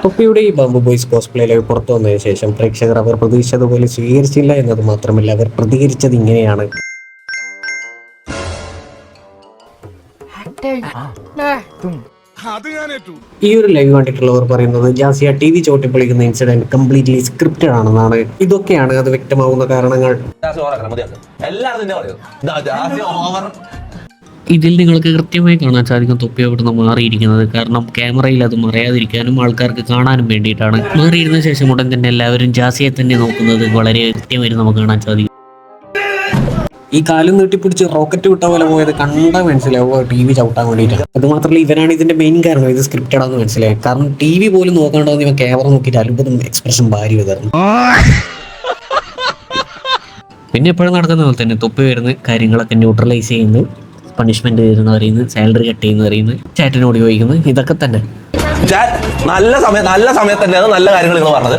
തൊപ്പിയുടെ ഈ bamboo boys കോസ്പ്ലേയിലേക്ക് പുറത്തു വന്നതിന് ശേഷം പ്രേക്ഷകർ അവർ പ്രതീക്ഷിച്ചതുപോലെ സ്വീകരിച്ചില്ല എന്നത് മാത്രമല്ല, അവർ പ്രതികരിച്ചത് ഇങ്ങനെയാണ്. ഈ ഒരു ലൈവ് കണ്ടിട്ടുള്ളവർ പറയുന്നത് ജാസിയ TV ചോട്ടിപ്പൊളിക്കുന്ന ഇൻസിഡന്റ് കംപ്ലീറ്റ്ലി സ്ക്രിപ്റ്റഡ് ആണെന്നാണ്. ഇതൊക്കെയാണ് അത് വ്യക്തമാകുന്ന കാരണങ്ങൾ. ഇതിൽ നിങ്ങൾക്ക് കൃത്യമായി കാണാൻ സാധിക്കും തൊപ്പി അവിടുന്ന് മാറിയിരിക്കുന്നത്. കാരണം ക്യാമറയിൽ അത് മറയാതിരിക്കാനും ആൾക്കാർക്ക് കാണാനും വേണ്ടിയിട്ടാണ്. മാറിയിരുന്ന ശേഷം ഉടൻ തന്നെ എല്ലാവരും ജാസിയെ തന്നെ നോക്കുന്നത് വളരെ കൃത്യമായി നമുക്ക് കാണാൻ സാധിക്കും. ഈ കാലും നീട്ടിപ്പിടിച്ച് റോക്കറ്റ് വിട്ട പോലെ പോയത് കണ്ടാൽ മനസ്സിലാവും TV ചവിട്ടാൻ വേണ്ടിയിട്ട്. അത് മാത്രമല്ല ഇവനാണ് ഇതിന്റെ മെയിൻ കാരണം. ഇത് സ്ക്രിപ്റ്റഡ് ആണെന്ന് മനസ്സിലായി. കാരണം TV പോലും നോക്കാണ്ടാവുന്ന ഇവൻ ക്യാമറ നോക്കിയിട്ട് അത്ഭുതം എക്സ്പ്രഷൻ ഭാര്യ വിതർന്നു. പിന്നെ എപ്പോഴും നടക്കുന്ന പോലെ തന്നെ തൊപ്പി വരുന്ന കാര്യങ്ങളൊക്കെ ന്യൂട്രലൈസ് ചെയ്യുന്നു, പണിഷ്മെന്റ് തരുന്ന പറയുന്നു, സാലറി കട്ട് ചെയ്യുന്ന പറയുന്നു, ചാറ്റിനോട് ചോദിക്കുന്നു. ഇതൊക്കെ തന്നെ നല്ല സമയത്ത് തന്നെയാണ് നല്ല കാര്യങ്ങൾ നിങ്ങൾ പറഞ്ഞത്.